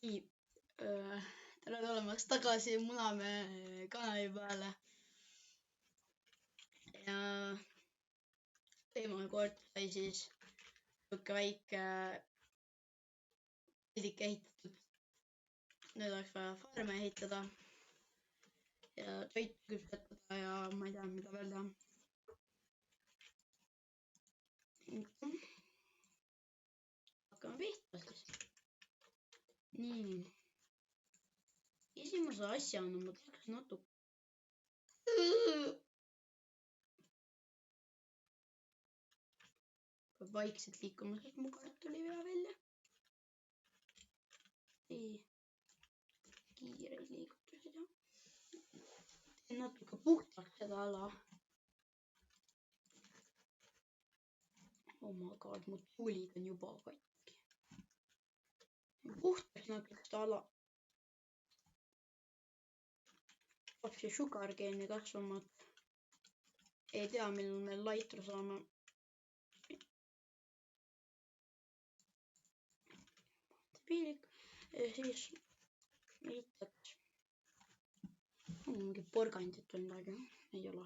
nii, tere tulemast tagasi Munamäe kanali peale. Ja eelmine kord sai siis sihuke väike pildike ehitatud. Nüüd oleks vaja farme ehitada ja toitu küpsetada ja ma ei tea, mida veel teha. Hakkame pihta siis. Nii. Esimese asjana ma teeks natuke. Peab vaikselt liikuma, sest mu kaart tuli välja. Nii. Kiireid liigutusi teha. Teen natuke puhtaks seda ala. Oh my god, mu tuulid on juba katki. Puhtaks natuke seda ala. Peab see sugar geeni kasvama. Ei tea, millal me laitru saame. Piilik. Ja siis näiteks mingi porgandit või midagi. Ei ole.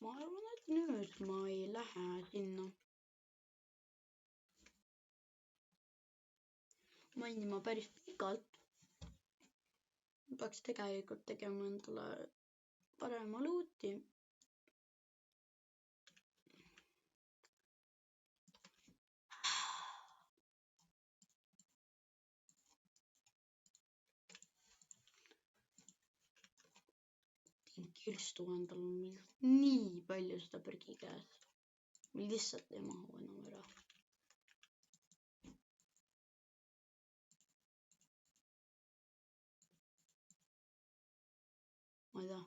Ma arvan, et nüüd ma ei lähe sinna mainima päris pikalt. Peaks tegelikult tegema endale parema luuti. Kirstu endal on nii palju seda prügi käes. Meil lihtsalt ei mahu enam ära. Ma ei tea.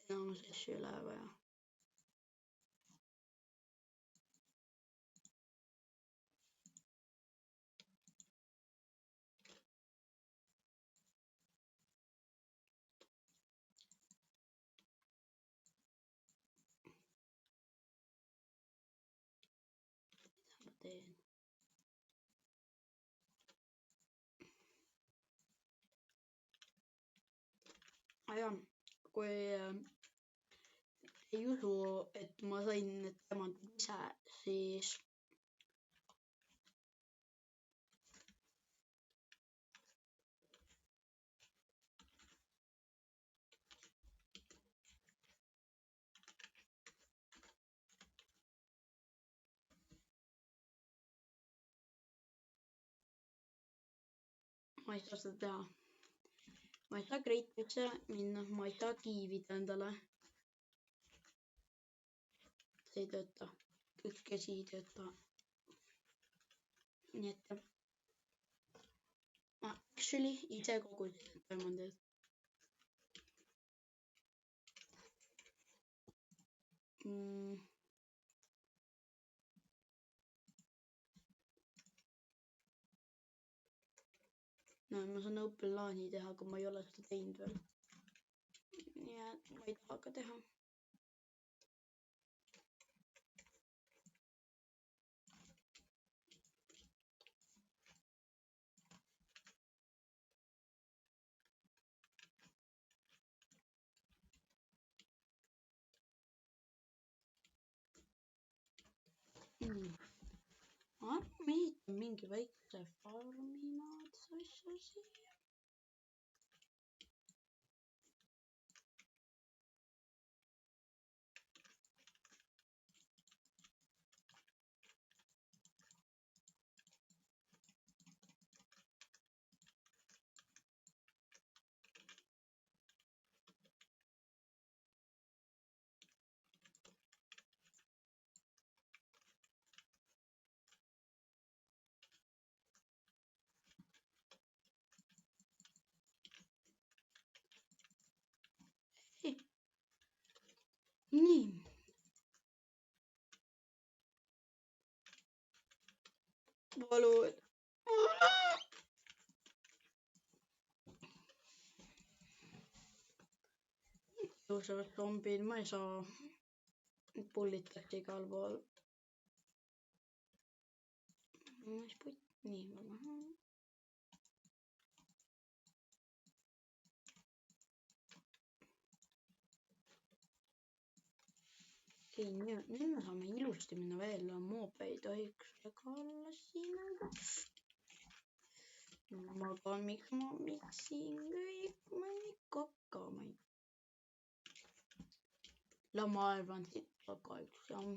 Enamus asju ei lähe vaja. Ma teen. Aga kui ei usu, et ma sain need diamandid ise, siis ma ei saa seda teha. Ma ei saa Greatesse minna, ma ei saa kiivida endale. See ei tööta. Ükski asi ei tööta. Nii et ma actually ise kogusin diamondid. No, ma saan open laani teha, aga ma ei ole seda teinud veel. Nii et ma ei taha ka teha. Ma arvan, ehitan mingi väikse farmina asja siia. Nii. Palun. tõusevad zombid, ma ei saa. Pullitakse igal pool. Nii, ma tahan. Okei, nüüd me saame ilusti minna veel. Moope ei tohiks väga olla siin. Aga miks ma miksin kõik? Ma ei kaka, ma ei. Ma arvan, siit ka üks jamm.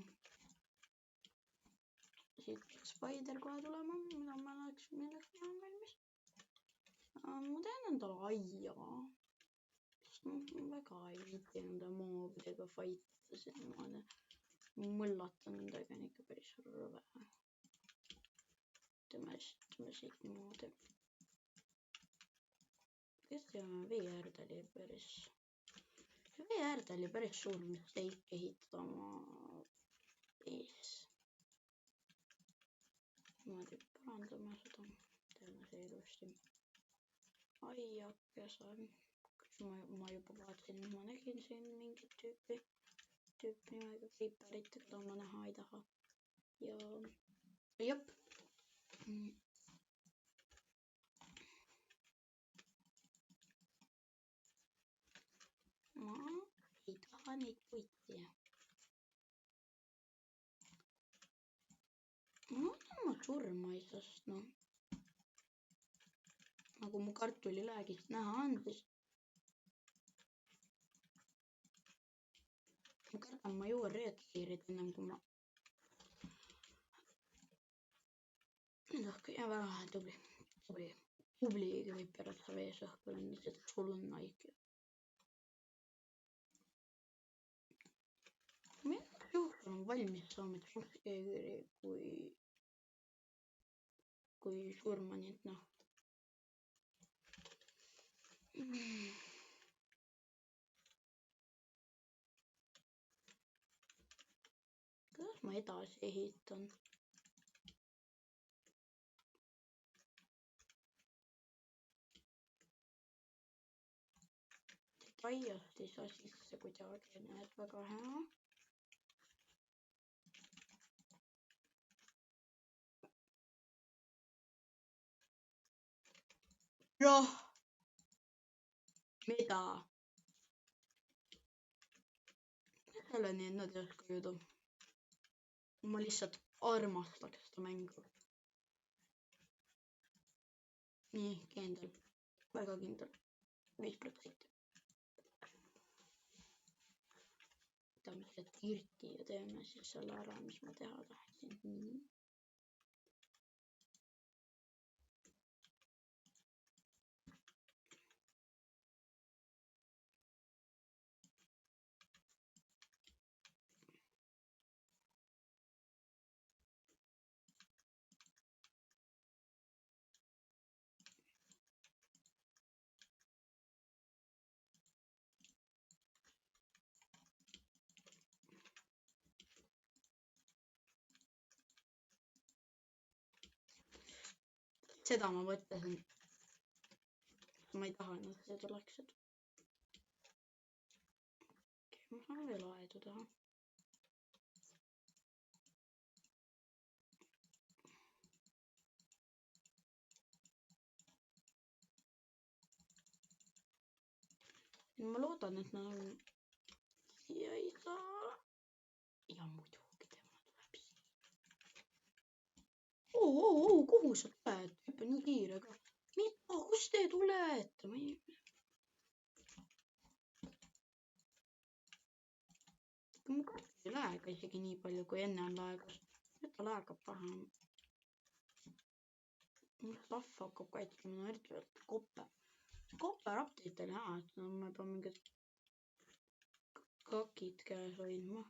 Siit peaks spider kohe tulema, mida ma läheks milleks teha valmis. Ma teen endale aia. Ma väga ei viiti enda moobidega fightida, sest ma mõllatan nendega on ikka päris rõve. Teeme siit niimoodi. Kes teeme vee äärde oli päris... Vee äärde oli päris suur mistake ehitada oma ees. Niimoodi parandame seda. Teeme see ilusti. Aiakese. Ma juba vaatasin, ma nägin siin mingit tüüpi nimega Creeperit, keda ma näha ei taha. Ja jop. Ma ei taha neid puiti. Ma surma ei sest, noh. Nagu mu kartuliläägist näha on, siis ma kardan, ma jõuan reageerida ennem kui ma... Ja väga tubli Creeper, et sa vees õhku lendas, et sul on naike. Mida juhul on valmis saama kui surmanit, noh. Kuidas ma edasi ehitan? Aiast ei saa sisse kuidagi, näed, väga hea. Noh, mida? Selleni nad ei oska jõuda. Ma lihtsalt armastaks seda mängu. Nii, kindel. Väga kindel. 5%. Võtame selle tirti ja teeme siis selle ära, mis ma teha tahtsin. Nii. Seda ma mõtlesin. Ma ei taha, et see tuleks. Ma saan veel aedu teha. Ma loodan, et nad on siia ei saa. Ja muidugi tema tuleb siia. Kuhu sa tuled? Hüppa nii kiire ka. Mida? Kus te tulete? Mu kartul ei lähega isegi nii palju, kui enne on laegas. Nüüd ta lähegab vähem. Mul tahv hakkab kaitsema, no eriti veel kopper. Kopper update oli hea, et ma ei pea mingid kakid käes hoidma.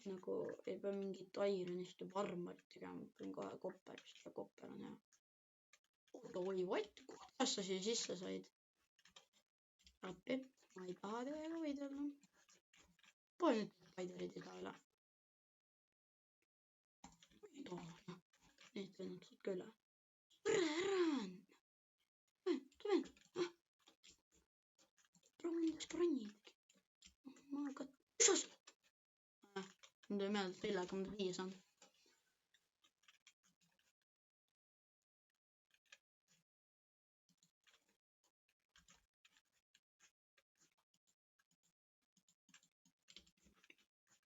Nagu ei pea mingit ironist ja varmarit tegema, pean kohe kopperist ja kopper on hea. Oi, kuidas sa siia sisse said? Appi, ma ei taha teiega võidelda. Pole nüüd spiderid ei saa üle. Ei taha, noh. Need vennad saad ka üle. Rään! Tulen! Proovin endast bronnidki. ei meeldi, sellega ma viia saan.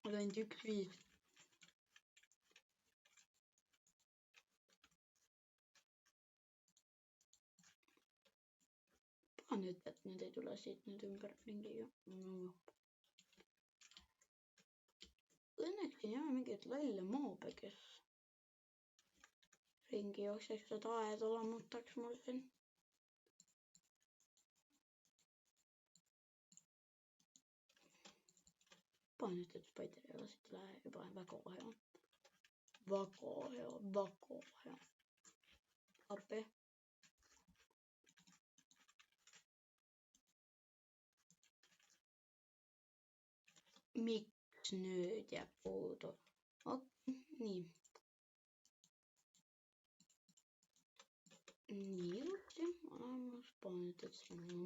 Oli ainult 1-5. Nüüd, et need ei tule siit nüüd ümber ringiga. Õnneks ei ole mingit lolle moobe, kes ringi jookseks, seda aeda lammutaks mul siin. Nüüd, et spider ei ole siit lähe juba väga hea. Väga hea. Appi. Miks nüüd jääb puudu? Nii. Nii ilusti olemas. Nüüd, et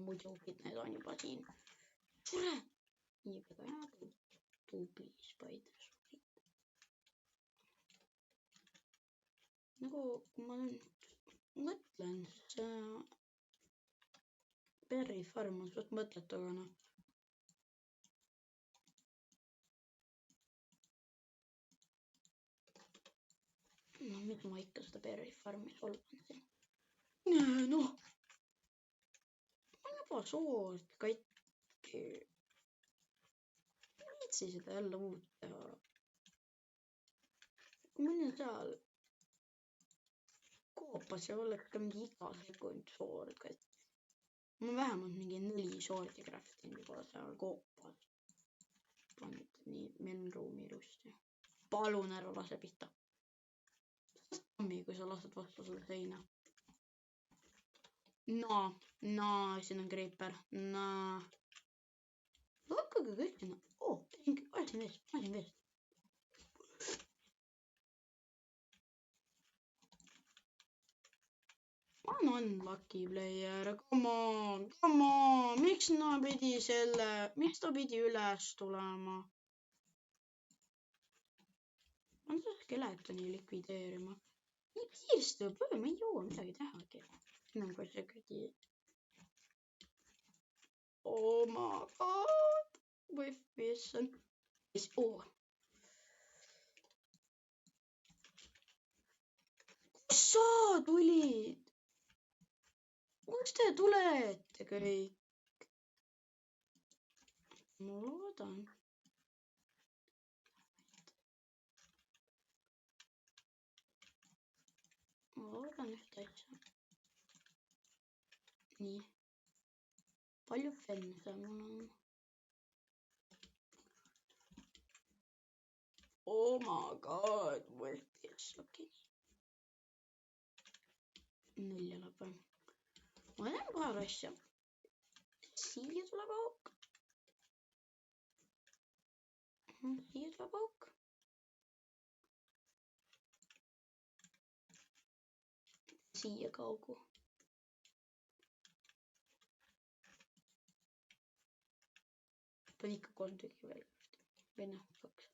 muidugi need on juba siin. Sure! Nii väga hea. Tubli spider. Nagu ma nüüd mõtlen, see Berry Farm on suht mõtletu, aga noh. No mida ma ikka seda Berry Farmi solvan siin. Noh. Ma juba soort katki. Ma viitsi seda jälle uut teha. Kui mõni seal koopas ja oleks ka mingi iga sekund soort katki. Ma vähemalt mingi 4 soorti craftin juba seal koopas. Panid nii menruumi ilusti. Palun ära lase pihta. Tammi, kui sa lased vastu selle seina. No, siin on creeper. No. Hakkage kõik sinna. Ajasin veest. Ma olen lucky player. Come on. Miks ta pidi üles tulema? Ma olen seda skeletoni likvideerima. Nii kiiresti võib, ma ei jõua midagi tehagi. Nagu see kõdi. Oh my god. With vision. Kus sa tulid? Kus te tulete kõik? Ma loodan. Ma loodan ühte asja. Nii. Palju fense mul on. Oh my god, võlpis, okei. 0 elab või. Ma tean paar asja. Siia tuleb auk. Siia tuleb auk. Siia kaugu. Pean ikka 3 tükki veel. Või noh, 2.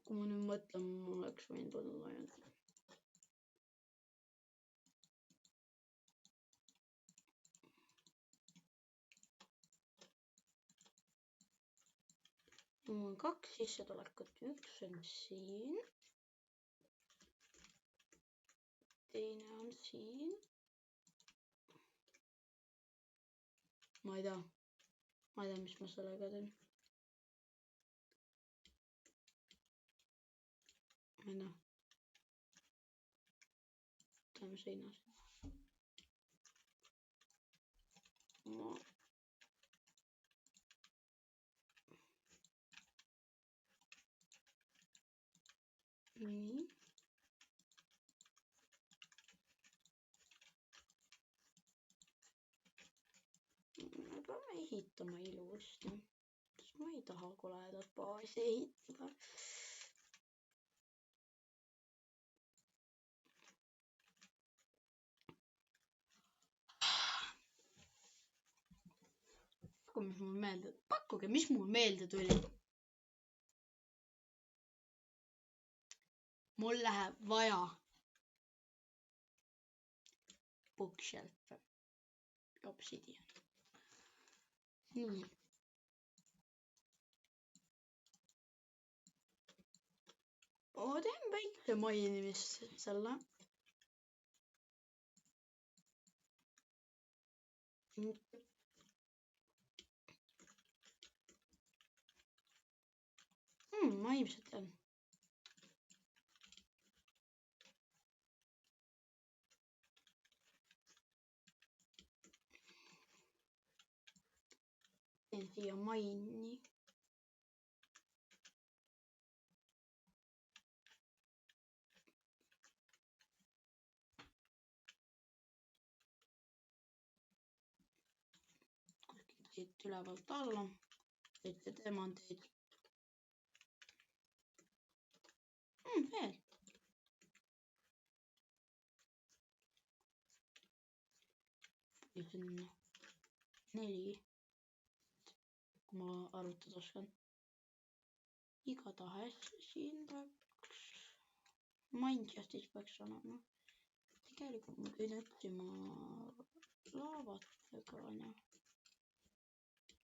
Kui ma nüüd mõtlen, ma oleks võinud olla laiendada. Mul on 2 sissetulekut. Üks on siin. Teine on siin. Ma ei tea, mis ma sellega teen. Ma ei tea. Teeme seinas. Nii. Me peame ehitama ilusti. Ma ei taha koledat baasi ehitada. pakkuge, mis mul meelde tuli. Mul läheb vaja bookshelf obsidian. Nii. Ma teen väikse mainimist selle. Ma ilmselt tean. Teen siia maini. Siit ülevalt alla. Teete teemanteid. Veel. Ja sinna 4. Kui ma arvutada oskan. Igatahes siin peaks Minecraftis peaks olema. Tegelikult ma käin otsima laavatega, onju.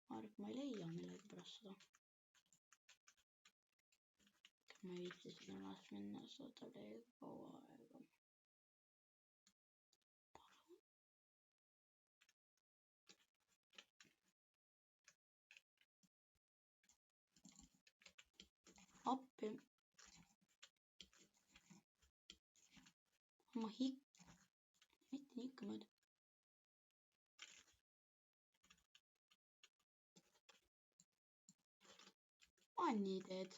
Ma arvan, et ma ei leia millegipärast seda. Ma ei viitsi sinna üles minna, seda teeb kaua aega. Appi. Ma mitte ikka mööda. On ideed.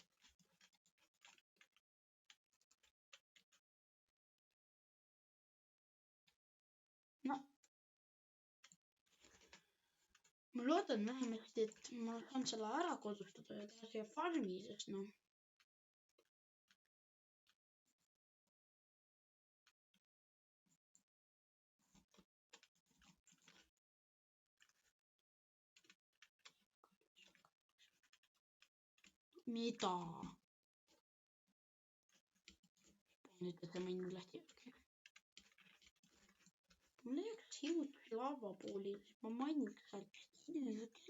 No. Ma loodan vähemasti, et ma saan selle ära kodustada ja teha siia farmi, sest noh. Mida? Nüüd võtta mingi lahti. Mul leiaks huge lavapooli, siis ma mainiks sealt ilmselt.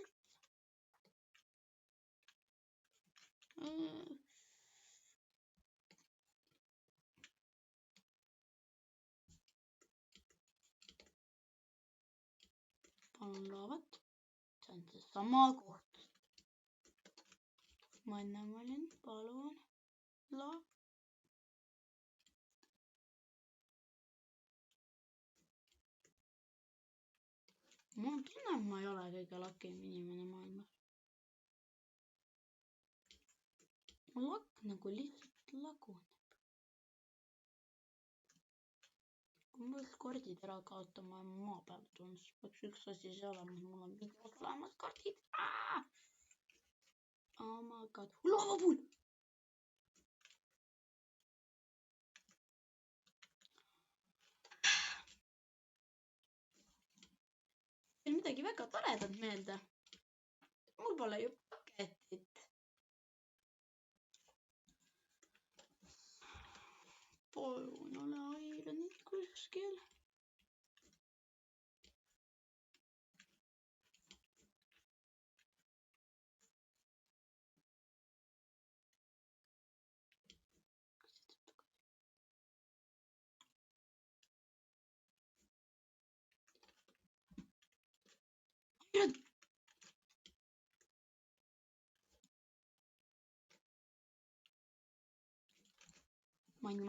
Palun laavat. See on see sama koht. Ma enne olin, palun laav. Ma tunnen, et ma ei ole kõige lakim inimene maailmas. Lakk nagu lihtsalt laguneb. Kui ma peaks kordid ära kaotama ja maa peal tulen, siis peaks üks asi see olema, mul on videos olemas kordid. Oh my god. Lavapuul! Midagi väga toredat meelde. Mul pole ju paketit. Palun ole ironit kuskil.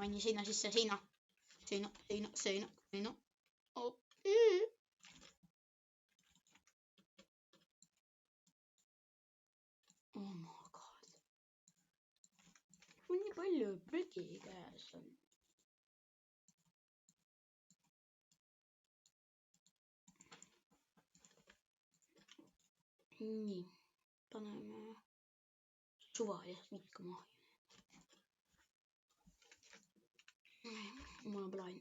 Maini seina sisse, seina. Oh. Oh my god. Mul nii palju prügi käes on. Nii, paneme suvalist viskama. Mul on plaan.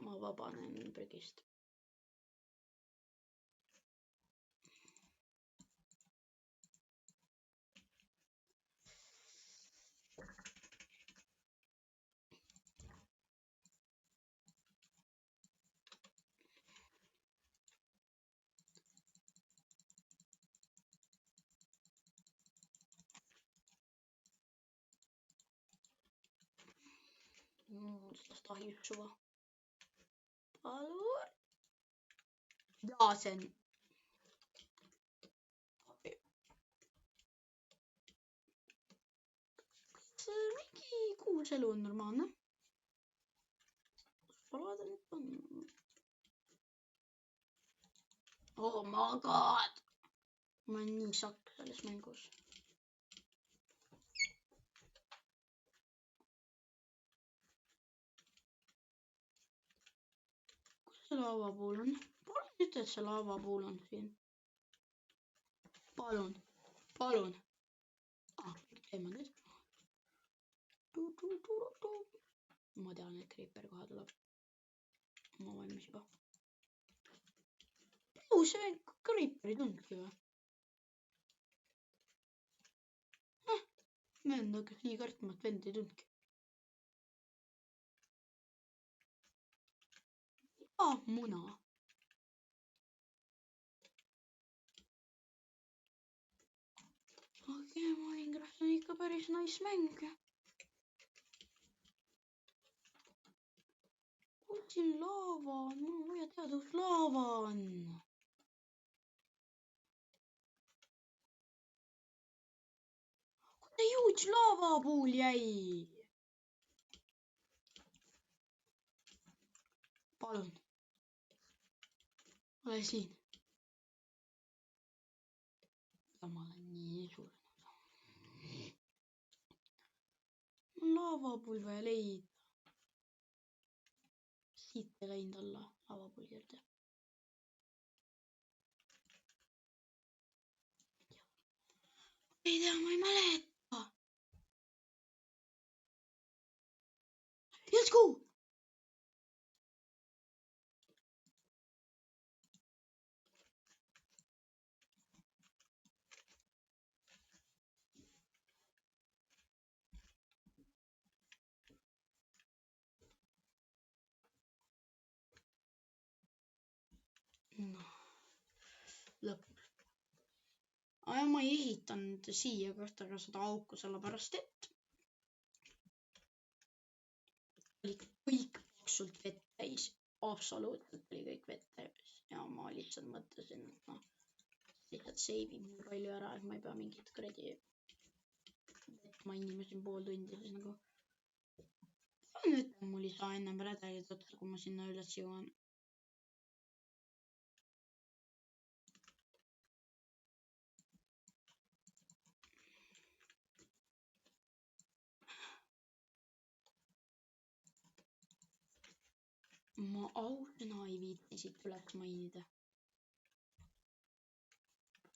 Ma vabanen prügist. Tästä ahjuksua. Palun. Jaa, sen. Mingi kuuselu on normaalne. Palata nyt on. Oh my god. Ma olen nii sakk selles mängus. Kus see laavapuul on? Palun ütle, et see laavapuul on siin. Palun. Palun. Teeme nüüd. Ma tean, et Creeper kohe tuleb. Ma valmis juba. See Creeper ei tundki või? Vend hakkas nii kartma, et vend ei tundki. Muna. Okei, Minecraft on ikka päris nice mäng. Kus siin laava on? Mul on vaja teada, kus laava on. Kuhu see huge laavapuul jäi? Palun. Ole siin. Ma olen nii surnud. Laavapuul vaja leida. Siit ei läinud alla laavapuuli juurde. Ei tea, ma ei mäleta. Let's go! No, lõpuks. Aga ma ei ehitanud siia kohta ka seda auku, sellepärast et oli kõik paksult vett täis. Absoluutselt oli kõik vett täis. Ja ma lihtsalt mõtlesin, et noh, lihtsalt seivib mul palju ära, et ma ei pea mingit kuradi ma inimesi pool tundi siis nagu. Nüüd mul ei saa ennem redelit otsa, kui ma sinna üles jõuan. Ma ausõna ei viitsi siit üles mainida.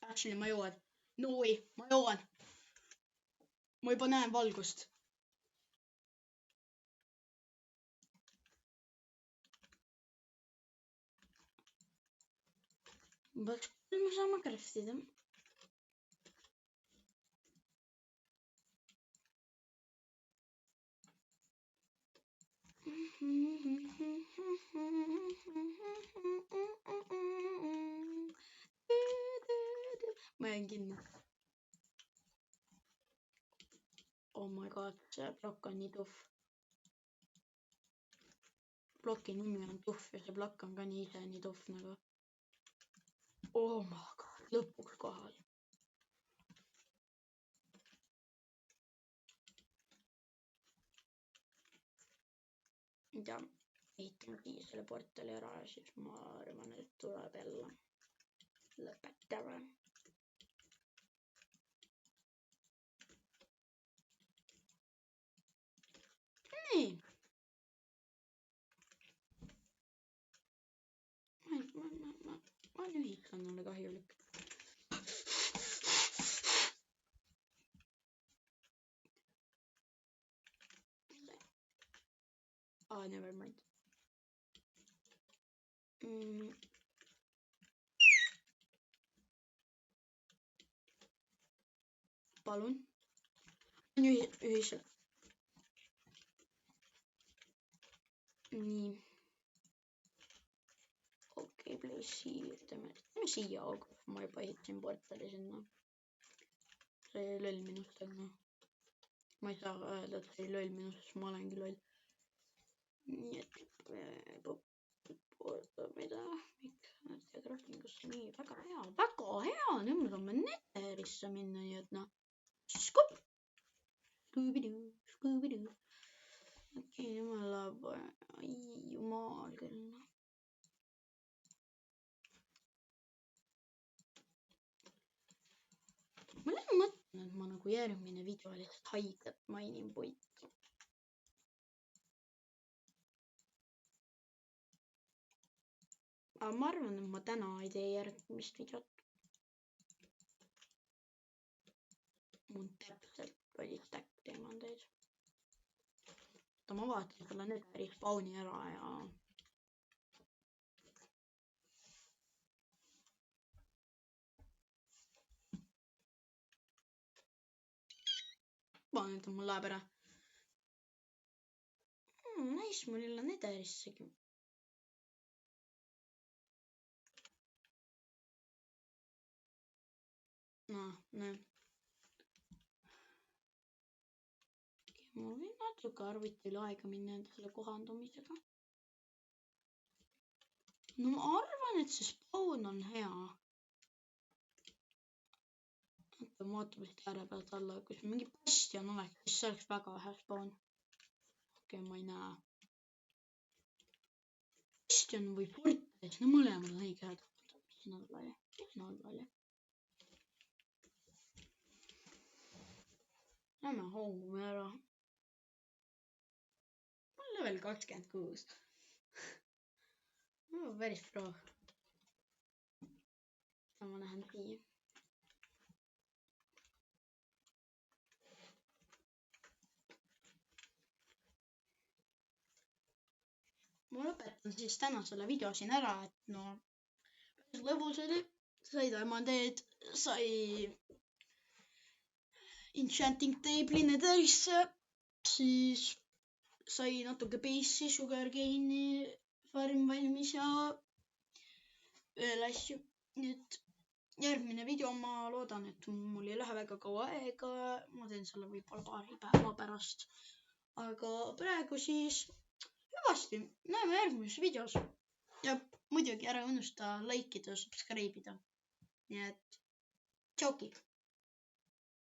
Actually, ma jõuan. No way, ma jõuan. Ma juba näen valgust. Ma saama craftida. Ma jään kinni. Oh my god, see plokk on nii tuhv. Ploki nimi on tuhv ja see plokk on ka nii ise nii tuhv nagu. Oh my god, lõpuks kohal. Ja ehitan siia selle portali ära ja siis ma arvan, et tuleb jälle. Lõpetame. Nii. Ma olen ühiskonnale kahjulik. Never mind. Palun. Ühisele. Nii. Okei, place siia. Teeme siia, aga ma juba ehitasin portali sinna. See ei loll minust, aga ma ei saa öelda, et see ei loll minust, sest ma olengi loll. nii et mida graafingusse nii väga hea, nüüd me saame Netherisse minna, nii et noh, skup, skubidu, okei, jumala, jumal küll. Ma mõtlen, et ma nagu järgmine video lihtsalt haigelt mainin puitu. Aga ma arvan, et ma täna ei tee järgmist videot. Mul täpselt oli stack teemandeid. Ma vaatan selle Netheri spawni ära ja ma nüüd mul läheb ära. Nice, mul ei ole Netherissegi. Näe. Mul võib natuke arvutil aega minna selle kohandumisega. No ma arvan, et see spawn on hea. Ma vaatan vist ääre pealt alla, kus mingi bastion oleks, siis see oleks väga hea spawn. Okei, ma ei näe. Bastion või fortress, no mõlemad on õige head. Mis alla oli? Lähme home ära. Ma olen level 26. Ma olen päris pro. Ma lähen siia. Ma lõpetan siis täna selle video siin ära, et no lõbus oli, sai diamandeid, sai enchanting table'i Netherisse, siis sai natuke base'i, sugarcane'i farm valmis ja veel asju. Nüüd järgmine video, ma loodan, et mul ei lähe väga kaua aega, ma teen selle võib-olla paari päeva pärast, aga praegu siis hüvasti, näeme järgmises videos ja muidugi ära unusta like ida ja subscribe ida. Nii et tšauki!